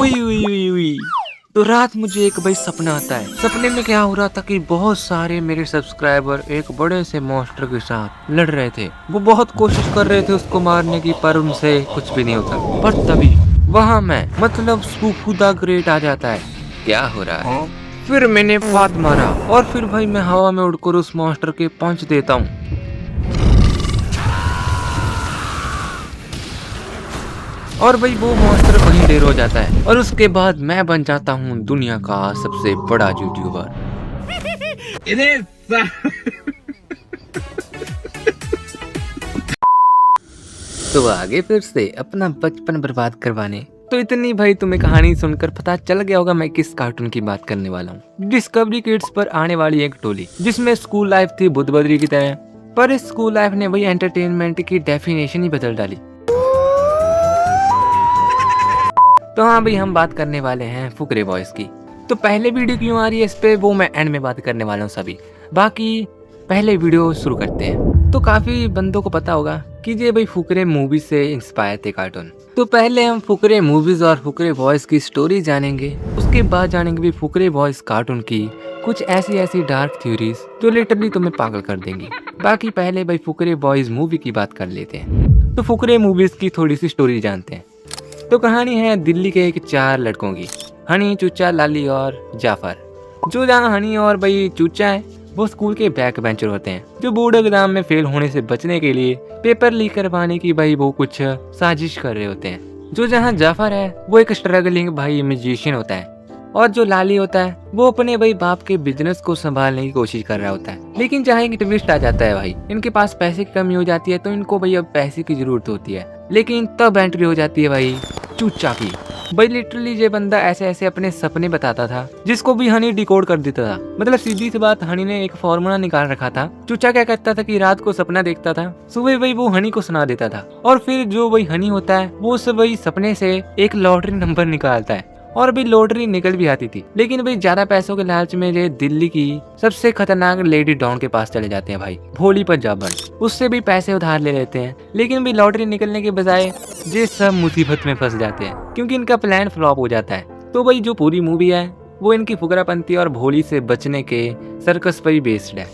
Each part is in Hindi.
उई उई उई उई। तो रात मुझे एक भाई सपना आता है। सपने में क्या हो रहा था कि बहुत सारे मेरे सब्सक्राइबर एक बड़े से मॉन्स्टर के साथ लड़ रहे थे। वो बहुत कोशिश कर रहे थे उसको मारने की, पर उनसे कुछ भी नहीं होता। पर तभी वहां मैं मतलब स्पूफू द ग्रेट आ जाता है। क्या हो रहा है? फिर मैंने फात मारा और फिर भाई मैं हवा में उड़कर उस मॉन्स्टर के पंच देता हूँ। और भाई वो मॉन्स्टर वहीं ढेर हो जाता है और उसके बाद मैं बन जाता हूँ दुनिया का सबसे बड़ा यूट्यूबर। तो आगे फिर से अपना बचपन बर्बाद करवाने। तो इतनी भाई तुम्हें कहानी सुनकर पता चल गया होगा मैं किस कार्टून की बात करने वाला हूँ। डिस्कवरी किड्स पर आने वाली एक टोली जिसमें स्कूल लाइफ थी बुद्ध बद्री की तरह, पर इस स्कूल लाइफ ने वही एंटरटेनमेंट की डेफिनेशन ही बदल डाली। तो हाँ भाई, हम बात करने वाले हैं फुकरे बॉयज की। तो पहले वीडियो क्यों आ रही है इस पे, वो मैं एंड में बात करने वाला हूँ सभी। बाकी पहले वीडियो शुरू करते हैं। तो काफी बंदों को पता होगा कि ये भाई फुकरे मूवी से इंस्पायर थे कार्टून। तो पहले हम फुकरे मूवीज और फुकरे बॉयज की स्टोरी जानेंगे, उसके बाद जानेंगे भी फुकरे बॉयज कार्टून की कुछ ऐसी डार्क थ्योरीज जो लिटरली तुम्हें पागल कर देंगी। बाकी पहले भाई फुकरे बॉयज मूवी की बात कर लेते हैं। तो फुकरे मूवीज की थोड़ी सी स्टोरी जानते हैं। तो कहानी है दिल्ली के एक 4 लड़कों की, हनी, चूचा, लाली और जाफर। जो जहाँ हनी और भाई चूचा है वो स्कूल के बैक बेंचर होते हैं, जो बोर्ड एग्जाम में फेल होने से बचने के लिए पेपर लीक करवाने की भाई वो कुछ साजिश कर रहे होते हैं। जो जहाँ जाफर है वो एक स्ट्रगलिंग भाई म्यूजिशियन होता है, और जो लाली होता है वो अपने भाई बाप के बिजनेस को संभालने की कोशिश कर रहा होता है। लेकिन जहाँ एक ट्विस्ट आ जाता है भाई, इनके पास पैसे की कमी हो जाती है, तो इनको भाई अब पैसे की जरूरत होती है। लेकिन तब एंट्री हो जाती है भाई चूचा की। भाई लिटरली ये बंदा ऐसे अपने सपने बताता था जिसको भी हनी डिकोड कर देता था। मतलब सीधी सी बात, हनी ने एक फॉर्मूला निकाल रखा था। चूचा क्या करता था कि रात को सपना देखता था, सुबह वही वो हनी को सुना देता था, और फिर जो वही हनी होता है वो सब वही सपने से एक लॉटरी नंबर निकालता है, और भी लॉटरी निकल भी आती थी। लेकिन भाई ज्यादा पैसों के लालच में ये दिल्ली की सबसे खतरनाक लेडी डॉन के पास चले जाते हैं भाई, भोली पंजाबन। उससे भी पैसे उधार ले लेते हैं, लेकिन भाई लॉटरी निकलने के बजाय ये सब मुसीबत में फंस जाते हैं क्योंकि इनका प्लान फ्लॉप हो जाता है। तो भाई जो पूरी मूवी है वो इनकी फुकरापंती और भोली से बचने के सर्कस पर ही बेस्ड है।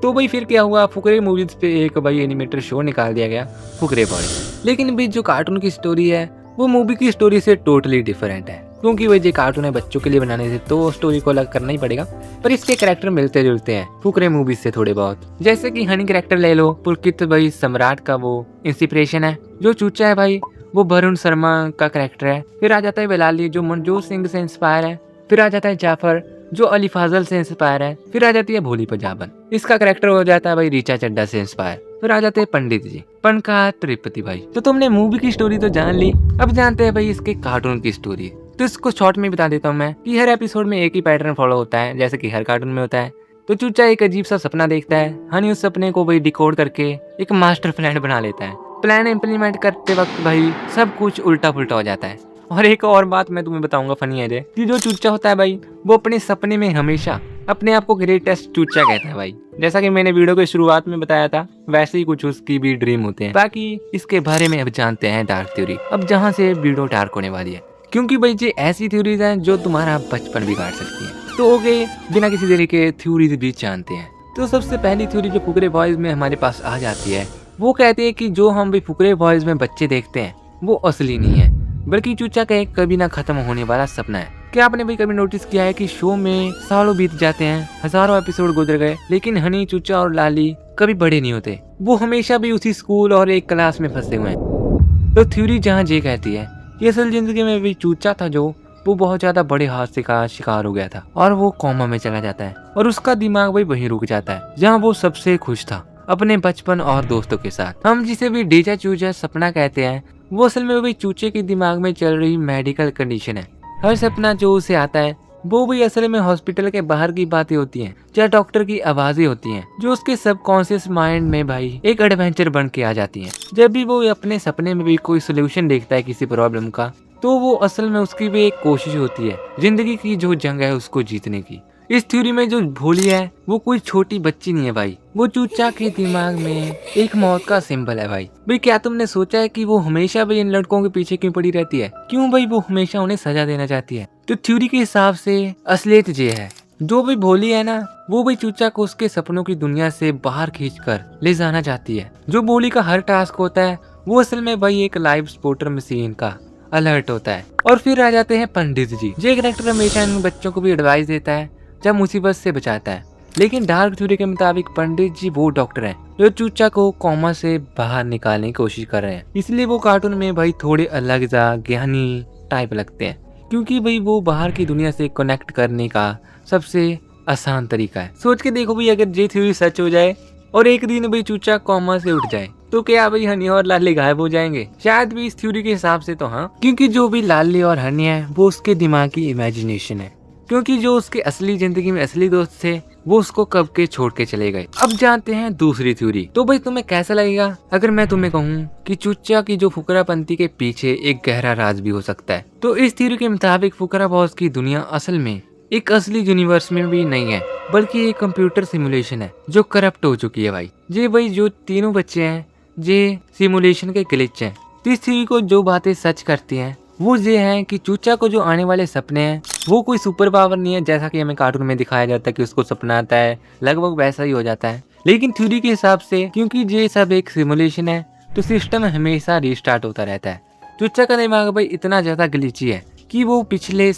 तो भाई फिर क्या हुआ, फुकरे मूवीज पे एक भाई एनिमेटेड शो निकाल दिया गया, फुकरे बॉयज। लेकिन भाई जो कार्टून की स्टोरी है वो मूवी की स्टोरी से टोटली डिफरेंट है, क्योंकि वही जो कार्टून है बच्चों के लिए बनाने से तो स्टोरी को अलग करना ही पड़ेगा। पर इसके कैरेक्टर मिलते जुलते हैं फुकरे मूवीज से थोड़े बहुत। जैसे कि हनी कैरेक्टर ले लो, पुलकित भाई सम्राट का वो इंस्पिरेशन है। जो चूचा है भाई वो वरुण शर्मा का कैरेक्टर है। फिर आ जाता है बिलाली जो मनजोत सिंह से इंस्पायर है। फिर आ जाता है जाफर जो अली फाजल से इंस्पायर है। फिर आ जाती है भोली पंजाबन, इसका कैरेक्टर हो जाता है भाई रीचा चड्डा से इंस्पायर। फिर आ जाते हैं पंडित जी, पनका त्रिपति भाई। तो तुमने मूवी की स्टोरी तो जान ली, अब जानते हैं भाई इसके कार्टून की स्टोरी। तो इसको शॉर्ट में बता देता हूँ मैं कि हर एपिसोड में एक ही पैटर्न फॉलो होता है, जैसे कि हर कार्टून में होता है। तो चूचा एक अजीब सा सपना देखता है, हनी उस सपने को भाई डिकोड करके एक मास्टर प्लान बना लेता है। प्लान इम्प्लीमेंट करते वक्त भाई सब कुछ उल्टा पुल्टा हो जाता है। और एक और बात मैं तुम्हें बताऊंगा फनी है कि जो चूचा होता है भाई वो अपने सपने में हमेशा अपने आप को ग्रेटेस्ट चूचा कहता है भाई। जैसा कि मैंने वीडियो की शुरुआत में बताया था, वैसे ही कुछ उसकी भी ड्रीम होते हैं। बाकी इसके बारे में अब जानते हैं डार्क थ्योरी, अब जहाँ से वीडियो डार्क होने वाली है, क्योंकि भाई ये ऐसी थ्योरीज हैं जो तुम्हारा बचपन बिगाड़ सकती है। तो हो गए बिना किसी देरी के थ्योरीज भी जानते हैं। तो सबसे पहली थ्योरी जो फुकरे बॉयज में हमारे पास आ जाती है वो कहते हैं कि जो हम भी फुकरे बॉयज में बच्चे देखते हैं वो असली नहीं है, बल्कि चूचा का एक कभी ना खत्म होने वाला सपना है। क्या आपने भी कभी नोटिस किया है कि शो में सालों बीत जाते हैं, हजारों एपिसोड गुजर गए, लेकिन हनी, चूचा और लाली कभी बड़े नहीं होते, वो हमेशा भी उसी स्कूल और एक क्लास में फंसे हुए हैं। तो थ्योरी जहाँ ये कहती है कि असल जिंदगी में भी चूचा था जो वो बहुत ज्यादा बड़े हादसे का शिकार हो गया था और वो कोमा में चला जाता है, और उसका दिमाग भी वहीं रुक जाता है जहाँ वो सबसे खुश था, अपने बचपन और दोस्तों के साथ। हम जिसे भी डीजा चूजा सपना कहते हैं वो असल में भी चूचे के दिमाग में चल रही मेडिकल कंडीशन है। हर सपना जो उसे आता है वो भी असल में हॉस्पिटल के बाहर की बातें होती हैं या डॉक्टर की आवाजें होती हैं जो उसके सबकॉन्शियस माइंड में भाई एक एडवेंचर बन के आ जाती हैं। जब भी वो अपने सपने में भी कोई सोल्यूशन देखता है किसी प्रॉब्लम का, तो वो असल में उसकी भी एक कोशिश होती है जिंदगी की जो जंग है उसको जीतने की। इस थ्योरी में जो भोली है वो कोई छोटी बच्ची नहीं है भाई, वो चूचा के दिमाग में एक मौत का सिंबल है भाई। क्या तुमने सोचा है कि वो हमेशा भाई इन लड़कों के पीछे क्यों पड़ी रहती है, क्यों भाई वो हमेशा उन्हें सजा देना चाहती है? तो थ्योरी के हिसाब से असलियत ये है, जो भी भोली है ना वो भाई चूचा को उसके सपनों की दुनिया से बाहर खींचकर ले जाना चाहती है। जो भोली का हर टास्क होता है वो असल में भाई एक लाइव स्पॉटर मशीन का अलर्ट होता है। और फिर आ जाते हैं पंडित जी। ये कैरेक्टर हमेशा इन बच्चों को भी एडवाइस देता है जब मुसीबत से बचाता है। लेकिन डार्क थ्योरी के मुताबिक पंडित जी वो डॉक्टर हैं जो चूचा को कोमा से बाहर निकालने की कोशिश कर रहे हैं। इसलिए वो कार्टून में भाई थोड़े अलग जा ज्ञानी टाइप लगते हैं, क्योंकि भाई वो बाहर की दुनिया से कनेक्ट करने का सबसे आसान तरीका है। सोच के देखो भाई, अगर ये थ्योरी सच हो जाए और एक दिन भाई चूचा कोमा से उठ जाए तो क्या भाई हनी और लाली गायब हो जाएंगे? शायद भी इस थ्योरी के हिसाब से तो हाँ, क्योंकि जो भी लाली और हनी है वो उसके दिमाग की इमेजिनेशन है, क्योंकि जो उसके असली जिंदगी में असली दोस्त थे वो उसको कब के छोड़ के चले गए। अब जानते हैं दूसरी थ्योरी। तो भाई तुम्हें कैसा लगेगा अगर मैं तुम्हें कहूँ कि चूचा की जो फुकरापंती के पीछे एक गहरा राज भी हो सकता है? तो इस थ्योरी के मुताबिक फुकरा बॉस की दुनिया असल में एक असली यूनिवर्स में भी नहीं है, बल्कि एक कंप्यूटर सिमुलेशन है जो करप्ट हो चुकी है भाई। ये भाई जो तीनों बच्चे हैं ये सिमुलेशन के ग्लिच हैं। तो इस थ्योरी को जो बातें सच करती हैं वो ये है कि चूचा को जो आने वाले सपने हैं वो कोई सुपर पावर नहीं है, जैसा कि हमें कार्टून में दिखाया जाता है कि उसको सपना आता है, लगभग वैसा ही हो जाता है। लेकिन थ्योरी के हिसाब से क्योंकि ये सब एक सिमुलेशन है तो सिस्टम हमेशा रिस्टार्ट होता रहता है। चूचा का दिमाग भाई इतना ज्यादा ग्लिची है कि वो पिछले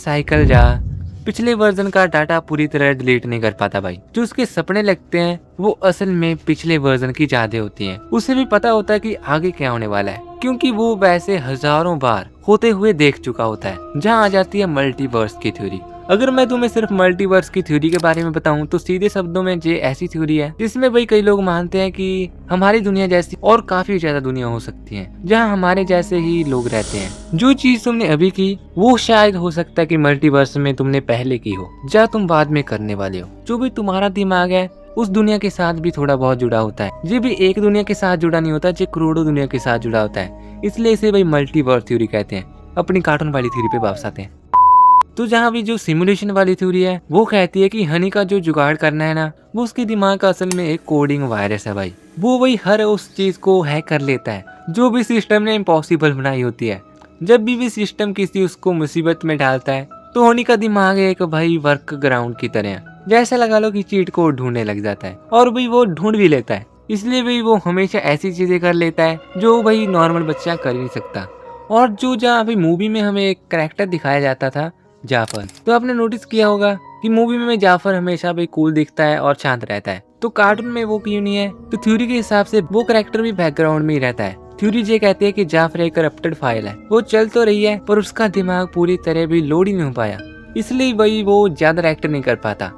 वर्जन का डाटा पूरी तरह डिलीट नहीं कर पाता भाई। जो उसके सपने लगते हैं वो असल में पिछले वर्जन की यादें होती हैं। उसे भी पता होता है कि आगे क्या होने वाला है, क्योंकि वो वैसे हजारों बार होते हुए देख चुका होता है। जहाँ आ जाती है मल्टीवर्स की थ्योरी। अगर मैं तुम्हें सिर्फ मल्टीवर्स की थ्योरी के बारे में बताऊं तो सीधे शब्दों में ये ऐसी थ्योरी है जिसमें भाई कई लोग मानते हैं कि हमारी दुनिया जैसी और काफी ज्यादा दुनिया हो सकती है जहां हमारे जैसे ही लोग रहते हैं। जो चीज तुमने अभी की वो शायद हो सकता है कि मल्टीवर्स में तुमने पहले की हो या तुम बाद में करने वाले हो। जो भी तुम्हारा दिमाग है उस दुनिया के साथ भी थोड़ा बहुत जुड़ा होता है। ये भी एक दुनिया के साथ जुड़ा नहीं होता, ये करोड़ों दुनिया के साथ जुड़ा होता है। इसलिए इसे भाई मल्टीवर्स थ्योरी कहते हैं। अपनी कार्टून वाली थ्योरी पे वापस आते हैं। तो जहाँ भी जो सिमुलेशन वाली थ्योरी है वो कहती है कि हनी का जो जुगाड़ करना है ना वो उसके दिमाग का असल में एक कोडिंग वायरस है भाई। वो वही हर उस चीज को हैक कर लेता है जो भी सिस्टम ने इम्पॉसिबल बनाई होती है। जब भी सिस्टम किसी उसको मुसीबत में डालता है तो हनी का दिमाग एक भाई वर्क ग्राउंड की तरह जैसा लगा लो कि चीट को ढूंढने लग जाता है, और भाई वो ढूंढ भी लेता है। इसलिए भाई वो हमेशा ऐसी चीजें कर लेता है जो भाई नॉर्मल बच्चा कर ही नहीं सकता। और जो जहाँ भाई मूवी में हमें एक कैरेक्टर दिखाया जाता था जाफर, तो आपने नोटिस किया होगा कि मूवी में जाफर हमेशा भाई कूल दिखता है और शांत रहता है, तो कार्टून में वो क्यों नहीं है? तो थ्योरी के हिसाब से वो कैरेक्टर भी बैकग्राउंड में ही रहता है। थ्योरी ये कहती है कि जाफर एक करप्टेड फाइल है, वो चल तो रही है पर उसका दिमाग पूरी तरह भी लोड ही नहीं हो पाया, इसलिए वही वो ज्यादा एक्ट नहीं कर पाता।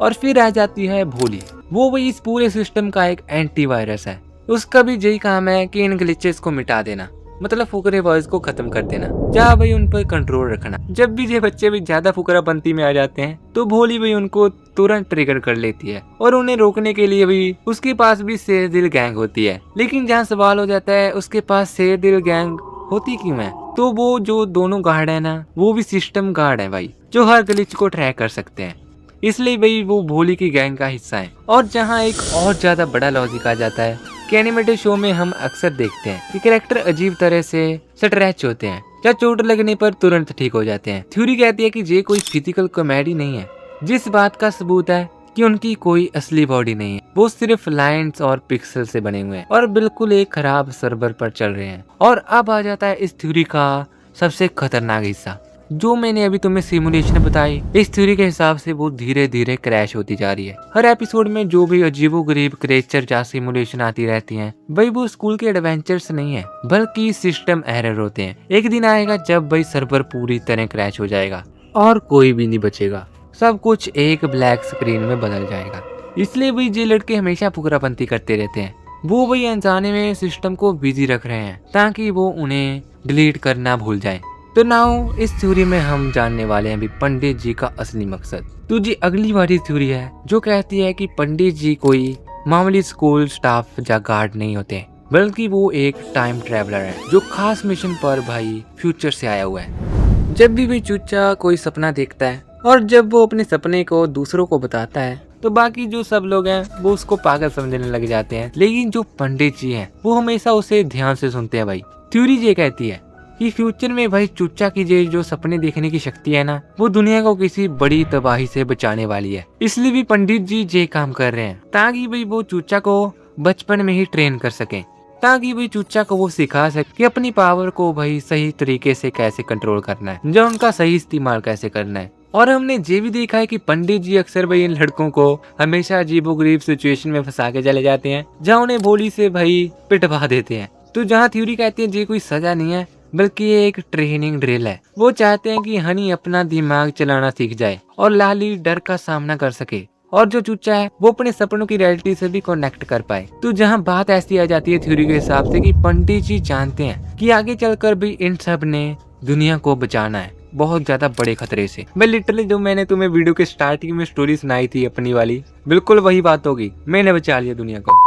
और फिर आ जाती है भोली। वो वही इस पूरे सिस्टम का एक एंटीवायरस है। उसका भी यही काम है कि इन ग्लिचेस को मिटा देना, मतलब फुकरे बॉयज को खत्म कर देना, जहाँ भाई उन पर कंट्रोल रखना। जब भी ये बच्चे भी ज्यादा फुकरापंती में आ जाते हैं तो भोली भाई उनको तुरंत ट्रिगर कर लेती है और उन्हें रोकने के लिए भी उसके पास भी शेर दिल गैंग होती है। लेकिन जहाँ सवाल हो जाता है उसके पास शेर दिल गैंग होती क्यों है, तो वो जो दोनों गार्ड है ना वो भी सिस्टम गार्ड है भाई, जो हर ग्लिच को ट्रैक कर सकते हैं, इसलिए भाई वो भोली की गैंग का हिस्सा है। और जहाँ एक और ज्यादा बड़ा लॉजिक आ जाता है कि एनिमेटेड शो में हम अक्सर देखते हैं कि कैरेक्टर अजीब तरह से स्ट्रेच होते हैं या चोट लगने पर तुरंत ठीक हो जाते हैं। थ्योरी कहती है कि ये कोई फिजिकल कॉमेडी नहीं है, जिस बात का सबूत है कि उनकी कोई असली बॉडी नहीं है, वो सिर्फ लाइंस और पिक्सल से बने हुए हैं और बिल्कुल एक खराब सर्वर पर चल रहे हैं। और अब आ जाता है इस थ्योरी का सबसे खतरनाक हिस्सा, जो मैंने अभी तुम्हें सिमुलेशन बताई। इस थ्योरी के हिसाब से वो धीरे धीरे क्रैश होती जा रही है। हर एपिसोड में जो भी अजीबोगरीब क्रिएचर या सिमुलेशन आती रहती हैं, भाई वो स्कूल के एडवेंचर्स नहीं है बल्कि सिस्टम एरर होते हैं। एक दिन आएगा जब भाई सर्वर पूरी तरह क्रैश हो जाएगा और कोई भी नहीं बचेगा, सब कुछ एक ब्लैक स्क्रीन में बदल जाएगा। इसलिए भाई ये लड़के हमेशा फुकरापंती करते रहते हैं। वो भाई अनजाने में सिस्टम को बिजी रख रहे हैं ताकि वो उन्हें डिलीट करना भूल जाए। तो नाउ इस थ्योरी में हम जानने वाले हैं भी पंडित जी का असली मकसद। तो जी अगली वाली थ्योरी है जो कहती है कि पंडित जी कोई मामूली स्कूल स्टाफ या गार्ड नहीं होते, बल्कि वो एक टाइम ट्रेवलर है जो खास मिशन पर भाई फ्यूचर से आया हुआ है। जब भी चूचा कोई सपना देखता है और जब वो अपने सपने को दूसरों को बताता है तो बाकी जो सब लोग हैं वो उसको पागल समझने लग जाते हैं। लेकिन जो पंडित जी हैं वो हमेशा उसे ध्यान से सुनते हैं भाई। थ्योरी ये कहती है कि फ्यूचर में भाई चूचा की जो सपने देखने की शक्ति है ना, वो दुनिया को किसी बड़ी तबाही से बचाने वाली है। इसलिए भी पंडित जी ये काम कर रहे हैं ताकि भाई वो चूचा को बचपन में ही ट्रेन कर सके, ताकि भाई चूचा को वो सिखा सके कि अपनी पावर को भाई सही तरीके से कैसे कंट्रोल करना है, जो उनका सही इस्तेमाल कैसे करना है। और हमने ये भी देखा है कि पंडित जी अक्सर भाई इन लड़कों को हमेशा अजीबोगरीब सिचुएशन में फंसा के चले जाते हैं, जहाँ उन्हें भोली से भाई पिटवा देते हैं। तो जहाँ थ्योरी कहती है ये कोई सजा नहीं है बल्कि ये एक ट्रेनिंग ड्रिल है। वो चाहते हैं कि हनी अपना दिमाग चलाना सीख जाए और लाली डर का सामना कर सके, और जो चूचा है वो अपने सपनों की रियलिटी से भी कनेक्ट कर पाए। तो जहाँ बात ऐसी आ जाती है थ्योरी के हिसाब से कि पंडित जी जानते हैं कि आगे चलकर भी इन सब ने दुनिया को बचाना है बहुत ज्यादा बड़े खतरे से। मैं लिटरली जो मैंने तुम्हें वीडियो के स्टार्टिंग में स्टोरी सुनाई थी अपनी वाली, बिल्कुल वही बात होगी, मैंने बचा लिया दुनिया को।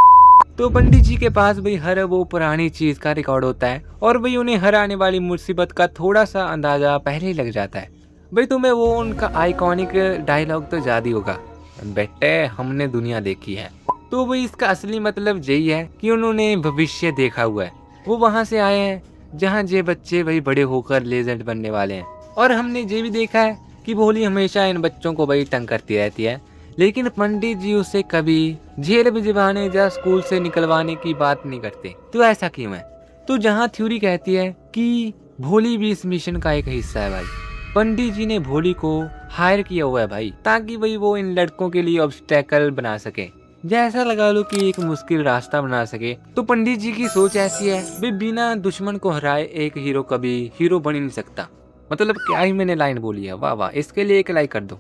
तो पंडित जी के पास भाई हर वो पुरानी चीज का रिकॉर्ड होता है और भाई उन्हें हर आने वाली मुसीबत का थोड़ा सा अंदाजा पहले ही लग जाता है। भाई तुम्हें वो उनका आइकॉनिक डायलॉग तो याद ही होगा, बेटे हमने दुनिया देखी है। तो भाई इसका असली मतलब यही है कि उन्होंने भविष्य देखा हुआ है। वो वहां से आए हैं जहाँ ये बच्चे भाई बड़े होकर लेजेंड बनने वाले हैं। और हमने ये भी देखा है कि भोली हमेशा इन बच्चों को भाई तंग करती रहती है, लेकिन पंडित जी उसे कभी जेल भिजवाने या स्कूल से निकलवाने की बात नहीं करते। तो ऐसा क्यों है? तो जहाँ थ्योरी कहती है कि भोली भी इस मिशन का एक हिस्सा है भाई। पंडित जी ने भोली को हायर किया हुआ है भाई, ताकि भाई वो इन लड़कों के लिए ऑब्स्टेकल बना सके, जैसा लगा लो कि एक मुश्किल रास्ता बना सके। तो पंडित जी की सोच ऐसी है भाई बिना दुश्मन को हराए एक हीरो कभी हीरो बन ही नहीं सकता। मतलब क्या ही मैंने लाइन बोली है, वाह वाह, इसके लिए एक लाइक कर दो।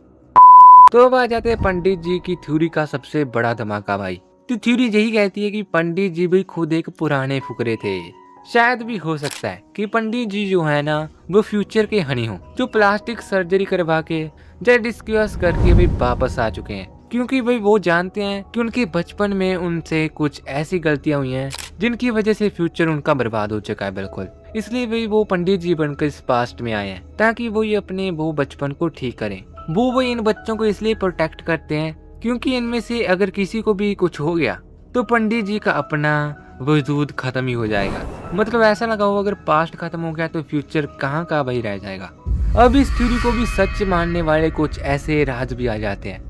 तो अब आ जाते हैं पंडित जी की थ्योरी का सबसे बड़ा धमाका भाई। तो थ्योरी यही कहती है कि पंडित जी भी खुद एक पुराने फुकरे थे। शायद भी हो सकता है कि पंडित जी जो है ना वो फ्यूचर के हनी हो, जो प्लास्टिक सर्जरी करवा के या डिस्क्योस करके भी वापस आ चुके हैं, क्योंकि भाई वो जानते हैं कि उनके बचपन में उनसे कुछ ऐसी गलतियां हुई हैं जिनकी वजह से फ्यूचर उनका बर्बाद हो चुका है बिल्कुल। इसलिए भाई वो पंडित जी बनकर इस पास्ट में आए हैं ताकि वो ये अपने वो बचपन को ठीक करें। वो इन बच्चों को इसलिए प्रोटेक्ट करते हैं क्योंकि इनमें से अगर किसी को भी कुछ हो गया तो पंडित जी का अपना वजूद खत्म ही हो जाएगा। मतलब ऐसा लगा हो अगर पास्ट खत्म हो गया तो फ्यूचर कहाँ का भाई रह जाएगा। अब इस थ्योरी को भी सच मानने वाले कुछ ऐसे राज भी आ जाते हैं,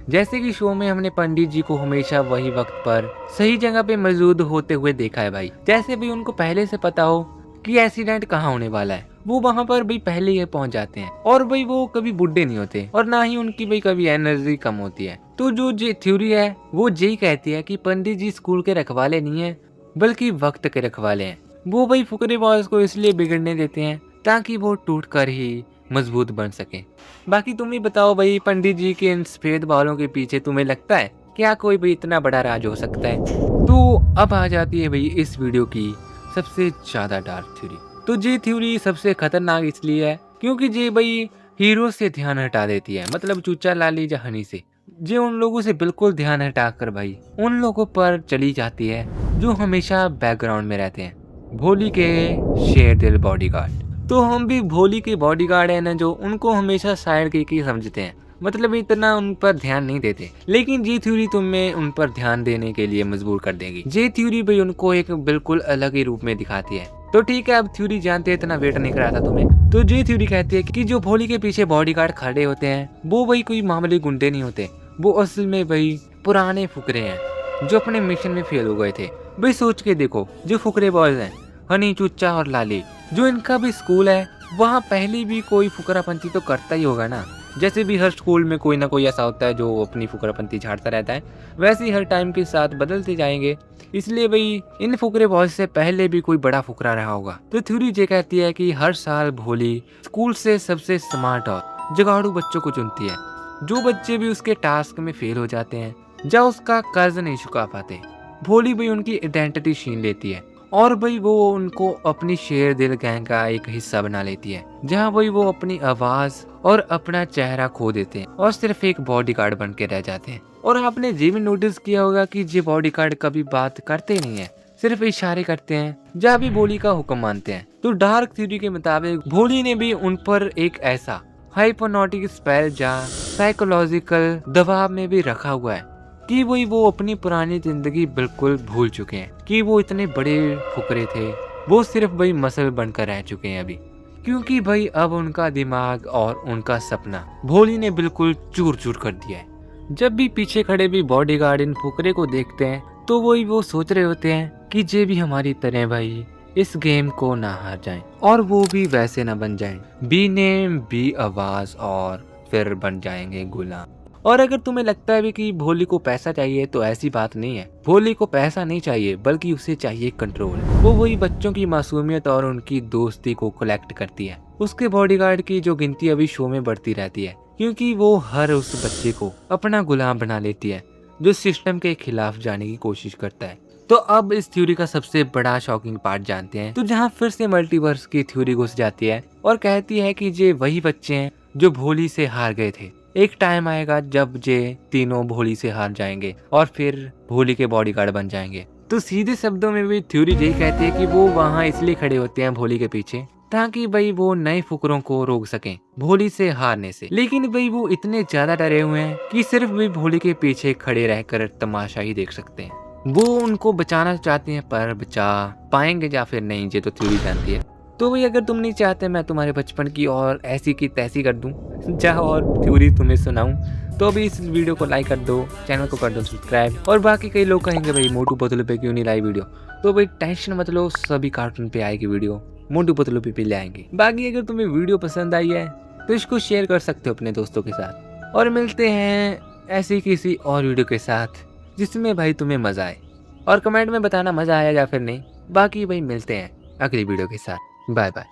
जैसे कि शो में हमने पंडित जी को हमेशा वही वक्त पर सही जगह पे मौजूद होते हुए देखा है भाई। जैसे भी उनको पहले से पता हो कि एक्सीडेंट कहाँ होने वाला है, वो वहाँ पर भाई पहले ही पहुँच जाते हैं। और भाई वो कभी बुढ़े नहीं होते और ना ही उनकी भाई कभी एनर्जी कम होती है। तो जो ये थ्योरी है वो यही कहती है कि पंडित जी स्कूल के रखवाले नहीं है बल्कि वक्त के रखवाले हैं। वो भाई फुकरे बॉयज को इसलिए बिगड़ने देते हैं ताकि वो टूट कर ही मजबूत बन सके। बाकी तुम ही बताओ भाई, पंडित जी के इन सफेद बालों के पीछे तुम्हें लगता है क्या कोई भी इतना बड़ा राज हो सकता है? तो अब आ जाती है भाई इस वीडियो की सबसे ज्यादा डार्क थ्योरी। तो ये थ्योरी सबसे खतरनाक इसलिए है क्योंकि ये भाई हीरो से ध्यान हटा देती है, मतलब चूचा लाली या हनी से। ये उन लोगों से बिल्कुल ध्यान हटाकर भाई उन लोगों पर चली जाती है जो हमेशा बैकग्राउंड में रहते हैं, भोली के शेर दिल बॉडीगार्ड। तो हम भी भोली के बॉडीगार्ड है ना, जो उनको हमेशा साइड की समझते हैं, मतलब इतना उन पर ध्यान नहीं देते। लेकिन ये थ्योरी तुम्हें उन पर ध्यान देने के लिए मजबूर कर देगी। ये थ्योरी भाई उनको एक बिल्कुल अलग ही रूप में दिखाती है। तो ठीक है, अब थ्योरी जानते हैं, इतना वेट नहीं कराता तुम्हें। तो ये थ्योरी कहती है कि जो भोली के पीछे बॉडीगार्ड खड़े होते हैं वो भाई कोई मामूली गुंडे नहीं होते, वो असल में भाई पुराने फुकरे हैं जो अपने मिशन में फेल हो गए थे। भाई सोच के देखो, जो फुकरे बॉयज हैं हनी, चुच्चा और लाली, जो इनका भी स्कूल है, वहाँ पहले भी कोई फुकरापंती तो करता ही होगा ना। जैसे भी हर स्कूल में कोई ना कोई ऐसा होता है जो अपनी फुकरापंती झाड़ता रहता है, वैसे ही हर टाइम के साथ बदलते जाएंगे। इसलिए भाई इन फुकरे बॉयज से पहले भी कोई बड़ा फुकरा रहा होगा। तो थ्योरी ये कहती है कि हर साल भोली स्कूल से सबसे स्मार्ट और जुगाड़ू बच्चों को चुनती है। जो बच्चे भी उसके टास्क में फेल हो जाते हैं या उसका कर्ज नहीं चुका पाते, भोली भाई उनकी आइडेंटिटी छीन लेती है और भाई वो उनको अपनी शेर दिल गैंग का एक हिस्सा बना लेती है, जहाँ भाई वो अपनी आवाज और अपना चेहरा खो देते हैं और सिर्फ एक बॉडीगार्ड बन के रह जाते हैं। और आपने ये भी नोटिस किया होगा कि ये बॉडीगार्ड कभी बात करते नहीं है, सिर्फ इशारे करते हैं जहाँ भी भोली का हुक्म मानते हैं। तो डार्क थ्योरी के मुताबिक भोली ने भी उन पर एक ऐसा हाइपोनोटिक स्पेल या साइकोलॉजिकल दबाव में भी रखा हुआ है कि वो अपनी पुरानी जिंदगी बिल्कुल भूल चुके हैं, कि वो इतने बड़े फुकरे थे, वो सिर्फ भाई मसल बनकर रह चुके हैं अभी, क्योंकि भाई अब उनका दिमाग और उनका सपना भोली ने बिल्कुल चूर चूर कर दिया है। जब भी पीछे खड़े भी बॉडीगार्ड इन फुकरे को देखते हैं तो वो सोच रहे होते हैं कि जे भी हमारी तरह भाई इस गेम को ना हार जाएं और वो भी वैसे ना बन जाएं, बी नेम बी आवाज और फिर बन जाएंगे गुलाम। और अगर तुम्हें लगता है भी कि भोली को पैसा चाहिए तो ऐसी बात नहीं है। भोली को पैसा नहीं चाहिए बल्कि उसे चाहिए कंट्रोल। वो वही बच्चों की मासूमियत और उनकी दोस्ती को कलेक्ट करती है। उसके बॉडीगार्ड की जो गिनती अभी शो में बढ़ती रहती है, क्योंकि वो हर उस बच्चे को अपना गुलाम बना लेती है जो सिस्टम के खिलाफ जाने की कोशिश करता है। तो अब इस थ्योरी का सबसे बड़ा शॉकिंग पार्ट जानते हैं, तो जहाँ फिर से मल्टीवर्स की थ्योरी घुस जाती है और कहती है कि ये वही बच्चे हैं जो भोली से हार गए थे। एक टाइम आएगा जब ये तीनों भोली से हार जाएंगे और फिर भोली के बॉडीगार्ड बन जाएंगे। तो सीधे शब्दों में भी थ्योरी यही कहती है कि वो वहाँ इसलिए खड़े होते हैं भोली के पीछे ताकि भाई वो नए फुकरों को रोक सकें भोली से हारने से। लेकिन भाई वो इतने ज्यादा डरे हुए हैं कि सिर्फ भी भोली के पीछे खड़े रहकर तमाशा ही देख सकते हैं। वो उनको बचाना चाहते हैं पर बचा पाएंगे या फिर नहीं, ये तो थ्योरी जानती है। तो भाई अगर तुम नहीं चाहते मैं तुम्हारे बचपन की और ऐसी की तैसी कर दूं जहाँ और थ्योरी तुम्हें सुनाऊं, तो अभी इस वीडियो को लाइक कर दो, चैनल को कर दो सब्सक्राइब। और बाकी कई लोग कहेंगे भाई मोटू पतलू पे क्यों नहीं लाई वीडियो, तो भाई टेंशन मत लो, सभी कार्टून पे आएगी वीडियो, मोटू पतलू पे ले आएंगे। बाकी अगर तुम्हें वीडियो पसंद आई है तो इसको शेयर कर सकते हो अपने दोस्तों के साथ। और मिलते हैं ऐसी किसी और वीडियो के साथ जिसमें भाई तुम्हें मजा आए, और कमेंट में बताना मजा आया या फिर नहीं। बाकी भाई मिलते हैं अगली वीडियो के साथ। Bye bye.